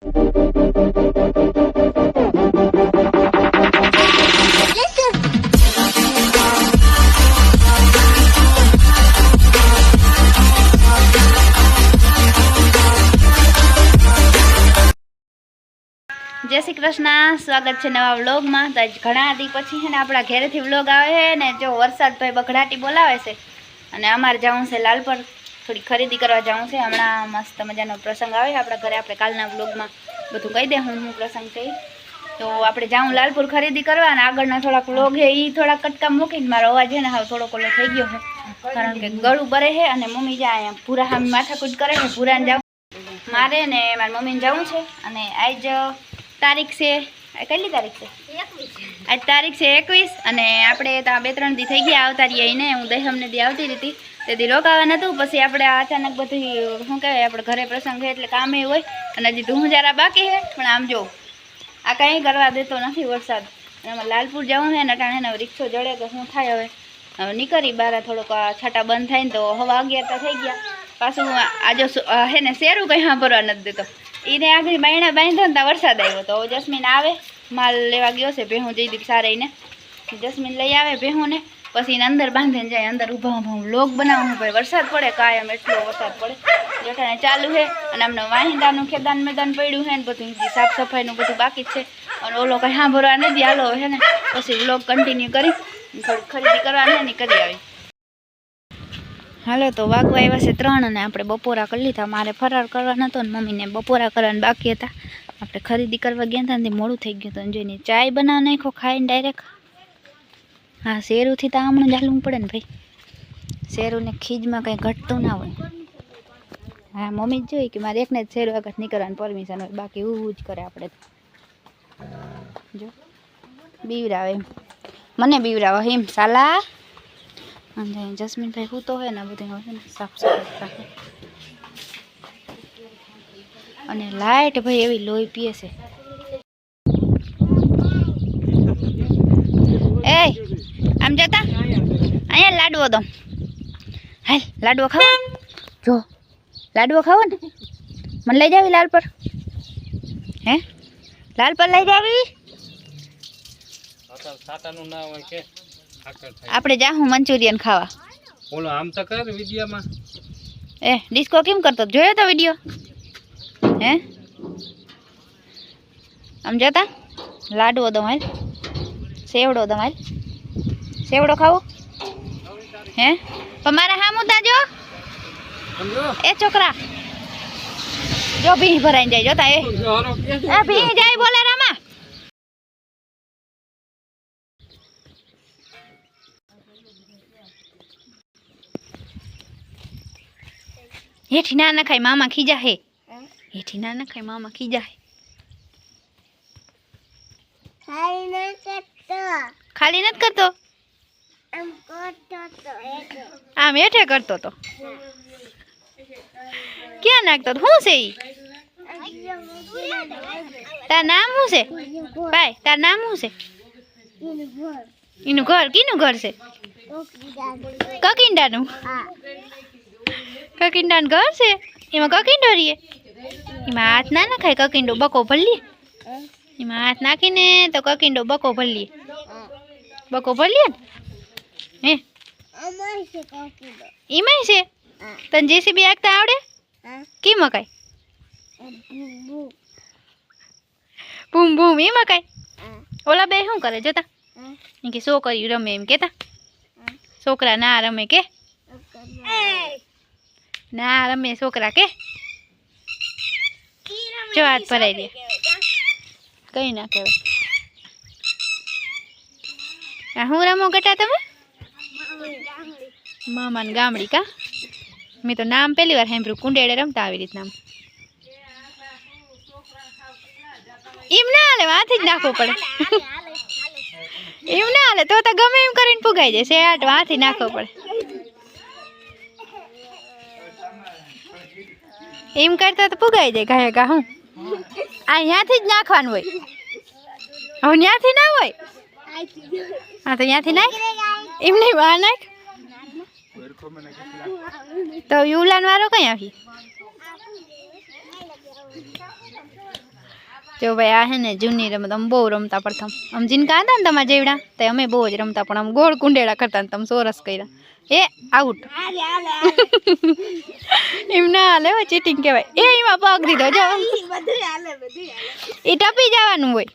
जय श्री कृष्ण। स्वागत है नवा व्लॉग में। तो आज घणा दी पछी है ने अपना घेरेथी व्लॉग आवे है ने जो वरसाद तो बखड़ाटी बोलावे छे अने अमार जाऊँ छे लालपुर थोड़ी खरीदी करवा जाऊँ छे। हमणा मस्त मजानो प्रसंग आवे आपणा घरे। आपणे कालना व्लॉग में बधुं कही दे हूँ प्रसंग छे। तो आपणे जाऊँ लालपुर खरीदी करवा अने आगळना थोड़ा व्लॉग है ई थोड़ा कटका मूकीने मारो अवाज है ने हाव थोड़ो कोलो थई गयो है कारण के गळुं बरे है अने मम्मी जा अहींया पूरा हामी माथाकूट करे छे। पूराने जाऊँ मारे ने मारी मम्मीने जाऊँ छे अने आज तारीख से કેટલી તારીખ છે 21 આજ તારીખ છે 21 અને આપણે ત્યાં 2-3 દી થઈ ગયા આવતા રહીએ ને હું દહેમને દી આવતી હતી તેથી રોકાવા નતું પછી આપણે અચાનક બધી શું કહેવાય આપણે ઘરે પ્રસંગ છે એટલે કામે હોય અને હજી ધૂમજારા બાકી છે પણ આમ જો આ કંઈ કરવા દેતો નથી વરસાદ અને અમે લાલપુર જવું છે ને અટાણે ને રિક્ષો જડે કે શું થાય હવે નીકળી બાર થોડોક છાટા બંધ થાય ને તો હવા 11 થઈ ગયા પાછું આજે હે ને શેરું કંઈ સાંભળવા નથી દેતો એને આગળ બાયણા બાંધ્યો ને ત્યાં વરસાદ આવ્યો તો જસ્મીન આવે માલ લેવા ગયો છે ભેહું જઈ સારાઈને જસ્મીન લઈ આવે ભેહુંને પછી એને અંદર બાંધીને જાય અંદર ઊભા ઊભા વ્લોગ બનાવવાનું ભાઈ વરસાદ પડે કાયમ એટલો વરસાદ પડે જઠાણે ચાલુ છે અને અમને વાહિંદાનું ખેદાન મેદાન પડ્યું છે ને બધું સાફ સફાઈનું બધું બાકી જ છે અને ઓલો કંઈ સાંભળવા નથી હાલો છે ને પછી વ્લોગ કન્ટિન્યુ કરી થોડીક ખરીદી કરવાની ને કરી આવી। હાલો તો વાગવા આવ્યા છે 3 અને આપણે બપોરા કરી લીધા। મારે ફરાર કરવાનો હતો ને મમ્મીને બપોરા કરવાના બાકી હતા। આપણે ખરીદી કરવા ગયા હતા ને મોડું થઈ ગયું હતું જોઈને ચાય બનાવી નાખો ખાઈને ડાયરેક્ટ। હા શેરુંથી તો હમણાં જ હાલવું પડે ને ભાઈ શેરુંને ખીજમાં કંઈ ઘટતું ના હોય। હા મમ્મી જ જોઈ કે મારે એકને જ શેરું આગળ નીકળવાની પરમિશન હોય બાકી એવું જ કરે આપણે જો બીવરાવે મને બીવરાવે એમ સાલા અને જસ્મીનભાઈ હું તો હોય ને બધું હોય ને સાફ સફાઈ રાખે અને લાઈટ ભાઈ એવી લોહી પીએ છે। એ આમ જતા અહીંયા લાડવો દો હાલ લાડવો ખાવો જો લાડવો ખાવો ને મને લઈ જાવી લાલ પર હે લાલ પર લઈ જાવી સાટાનું ના હોય કે આપણે જાહું મંચુરિયન ખાવા બોલો આમ તો કર વિડિયોમાં એ ડિસ્કો કેમ કરતો જોયો તો વિડિયો હે આમ જતા લાડવો દો હાલ સેવડો દો હાલ સેવડો ખાવો હે પણ મારે હામું તાજો એ છોકરા જો ભી ભરાઈ જાય જોતા એ ભી જાય બોલે રામા हेठी ना न खाई मामा खीजा है हेठी ना न खाई मामा खीजा है खाली नत करतो आम हेठे करतो तो क्या नाखतो हूँ से तार नाम हूँ से भाई तार नाम हूँ से इनु घर कीनु घर से ककिंडा नु ककिंडान घर से एम ककिंडो रही एम हाथ ना खाए ककिंडो बको भर ली एम हाथ नाखी ने तो ककिंडो बको भर ली बको भर लिया हे एम से तन जेसीबी आखता आवड़े की मकाई बूम बूम ए मकाई ओला बे शू करे जोता कि छोकरी रमे एम कहता छोकरा ना रमे के ना रमे छोकरा के जो हाथ भराई दे कई ना कहवाय हूँ रमो गटा तमे मामा गामड़ी का मैं तो नाम पहली बार सांभळ्युं कुंडेड़े रमता आवी रीतना एम ना हाले वाथी ज नाखवो पड़े एम ना हाले तो गमे एम करीने पुगाई जाय सेट वाथी नाखवो पड़े एम करता तो पुगाई जाए कहे का हूँ आ यहाँ थी ज नाखवानुं होय हवे न्याथी ना होय हाँ तो यहाँ थी नाख एम नहीं बहार नाख तो युलान वारो कहीं आवी જો ભાઈ આ હે ને જૂની રમત અમે બહુ રમતા પ્રથમ આમ જીનકા હતા ને તમારા જેવડા તો અમે બહુ જ રમતા પણ આમ ગોળ કુંડેડા કરતા ને તમે સોરસ કર્યા એ આઉટ એમ ના હાલે ચીટિંગ કહેવાય એ એમાં પગ દીધો જો એ ટપી જવાનું હોય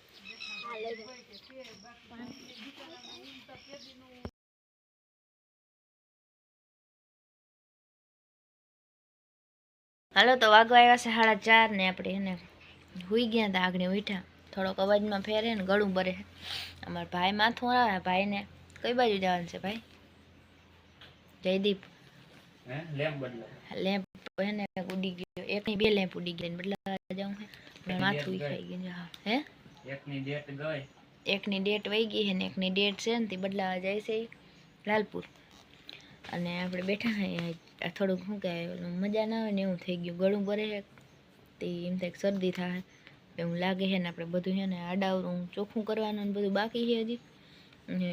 હાલો તો વાગવા આવ્યા છે 4:30 ને આપણે એને હુઈ ગયા હતા આગળ ઉઠ્યા થોડોક અવાજમાં ફેરે ને ગળું ભરે અમારા ભાઈ માથું આવે ભાઈને કઈ બાજુ જવાનું છે ભાઈ જયદીપ લેમ્પ એને ઉડી ગયો એકની 2 લેમ્પ ઉડી ગઈ બદલાવા જાઉં હે માથું ખાઈ ગયું હે એકની ડેટ વહી ગઈ છે ને એકની ડેટ છે ને તે બદલાવા જાય છે લાલપુર અને આપણે બેઠા હે થોડુંક શું કહેવાય મજા ના આવે ને એવું થઈ ગયું ગળું ભરે છે તે એમ થાય શરદી થાય એવું લાગે છે ને આપણે બધું છે ને આડાવરું ચોખ્ખું કરવાનું ને બધું બાકી છે હજી અને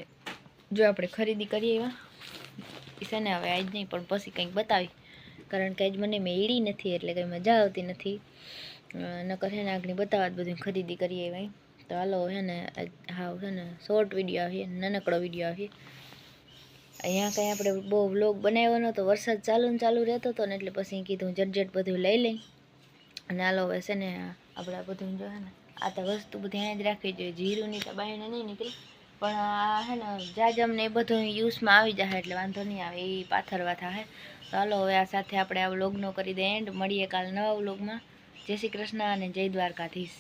જો આપણે ખરીદી કરીએ એવા છે ને હવે આજ નહીં પણ પછી કંઈક બતાવી કારણ કે આજ મને મેળી નથી એટલે કંઈ મજા આવતી નથી નકર છે ને આગળ બતાવવા બધું ખરીદી કરીએ એવા તો હાલો છે ને હા છે ને શોર્ટ વિડીયો આવે નાનકડો વિડીયો આવે અહીંયા કંઈ આપણે બહુ વ્લોગ બનાવ્યો નહોતો વરસાદ ચાલુ રહેતો હતો ને એટલે પછી કીધું ઝટઝટ બધું લઈ લઈ અને હાલો હવે છે ને આપણે બધું જો છે ને આ તો વસ્તુ બધી અહીંયા જ રાખવી જોઈએ જીરુંની તો બહારને નહીં નીકળી પણ આ છે ને જાજમને એ બધું યુઝમાં આવી જાય એટલે વાંધો નહીં આવે એ પાથરવા થાય તો હાલો હવે આ સાથે આપણે આ વ્લોગનો કરી દે એન્ડ મળીએ કાલ નવા વ્લોગમાં જય શ્રી કૃષ્ણ અને જય દ્વારકાધીશ